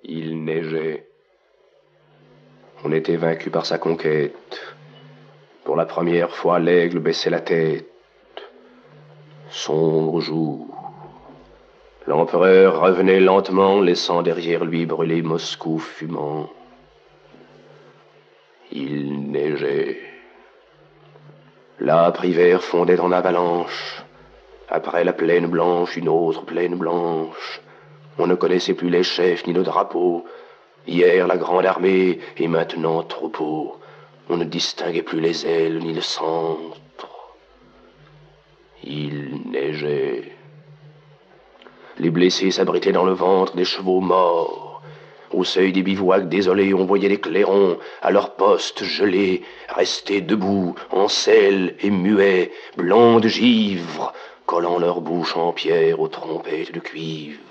Il neigeait. On était vaincu par sa conquête. Pour la première fois, l'aigle baissait la tête. Sombre jour. L'empereur revenait lentement, laissant derrière lui brûler Moscou fumant. Il neigeait. L'âpre hiver fondait en avalanche. Après la plaine blanche, une autre plaine blanche. On ne connaissait plus les chefs ni le drapeau. Hier la grande armée et maintenant troupeau. On ne distinguait plus les ailes ni le centre. Il neigeait. Les blessés s'abritaient dans le ventre des chevaux morts. Au seuil des bivouacs désolés, on voyait les clairons, à leur poste gelés, restés debout, en selle et muets, blancs de givre, collant leur bouche en pierre aux trompettes de cuivre.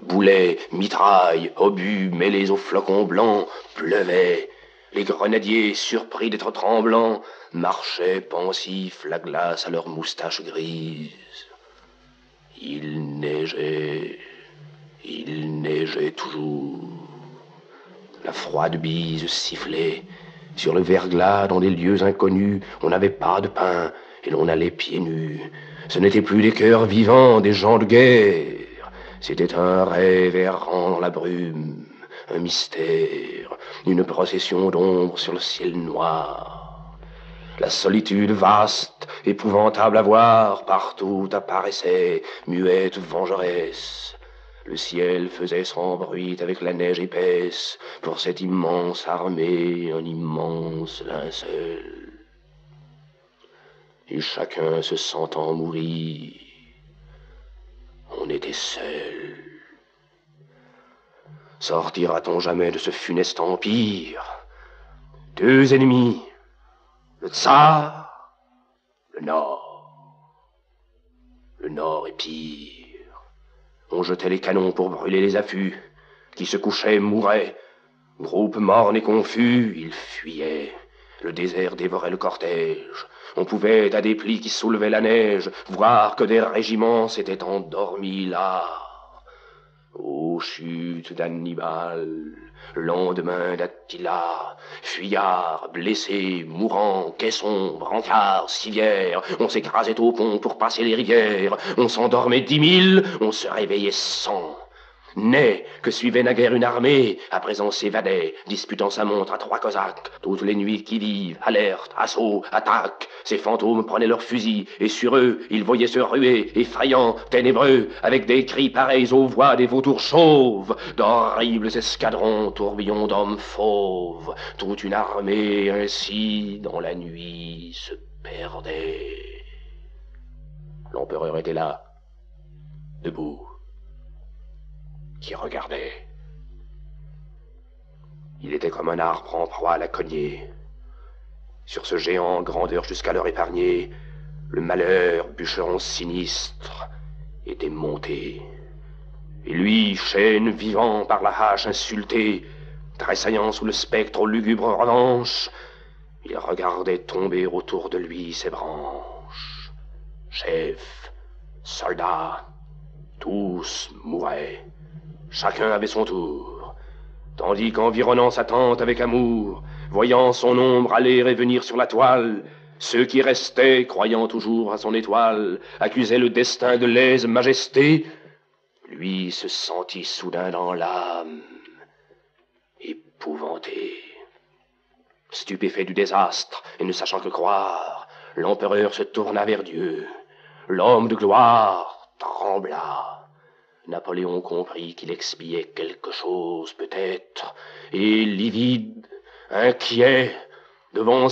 Boulets, mitrailles, obus mêlés aux flocons blancs pleuvaient. Les grenadiers, surpris d'être tremblants, marchaient pensifs, la glace à leurs moustaches grises. Il neigeait toujours. La froide bise sifflait. Sur le verglas, dans des lieux inconnus, on n'avait pas de pain et l'on allait pieds nus. Ce n'étaient plus des cœurs vivants, des gens de guerre. C'était un rêve errant dans la brume, un mystère, une procession d'ombres sur le ciel noir. La solitude vaste, épouvantable à voir, partout apparaissait, muette vengeresse. Le ciel faisait son bruit avec la neige épaisse, pour cette immense armée, un immense linceul. Et chacun se sentant mourir, on était seul. Sortira-t-on jamais de ce funeste empire? Deux ennemis, le tsar, le Nord. Le Nord est pire. On jetait les canons pour brûler les affûts. Qui se couchaient mouraient. Groupe morne et confus, ils fuyaient. Le désert dévorait le cortège. On pouvait, à des plis qui soulevaient la neige, voir que des régiments s'étaient endormis là. Ô chute d'Hannibal, lendemain d'Attila, fuyards, blessés, mourants, caissons, brancards, civières, on s'écrasait au pont pour passer les rivières, on s'endormait 10 000, on se réveillait 100. Né, que suivait naguère une armée, à présent s'évadait, disputant sa montre à 3 cosaques. Toutes les nuits qui vivent, alerte, assaut, attaque. Ces fantômes prenaient leurs fusils, et sur eux, ils voyaient se ruer, effrayants, ténébreux, avec des cris pareils aux voix des vautours chauves, d'horribles escadrons, tourbillons d'hommes fauves. Toute une armée ainsi, dans la nuit, se perdait. L'empereur était là, debout, qui regardait. Il était comme un arbre en proie à la cognée. Sur ce géant, grandeur jusqu'à l'heure épargnée, le malheur, bûcheron sinistre, était monté. Et lui, chêne vivant par la hache insulté, tressaillant sous le spectre aux lugubres revanches, il regardait tomber autour de lui ses branches. Chefs, soldats, tous mouraient. Chacun avait son tour, tandis qu'environnant sa tente avec amour, voyant son ombre aller et venir sur la toile, ceux qui restaient, croyant toujours à son étoile, accusaient le destin de lèse majesté. Lui se sentit soudain dans l'âme, épouvanté. Stupéfait du désastre et ne sachant que croire, l'empereur se tourna vers Dieu. L'homme de gloire trembla. Napoléon comprit qu'il expiait quelque chose, peut-être, et livide, inquiet, devant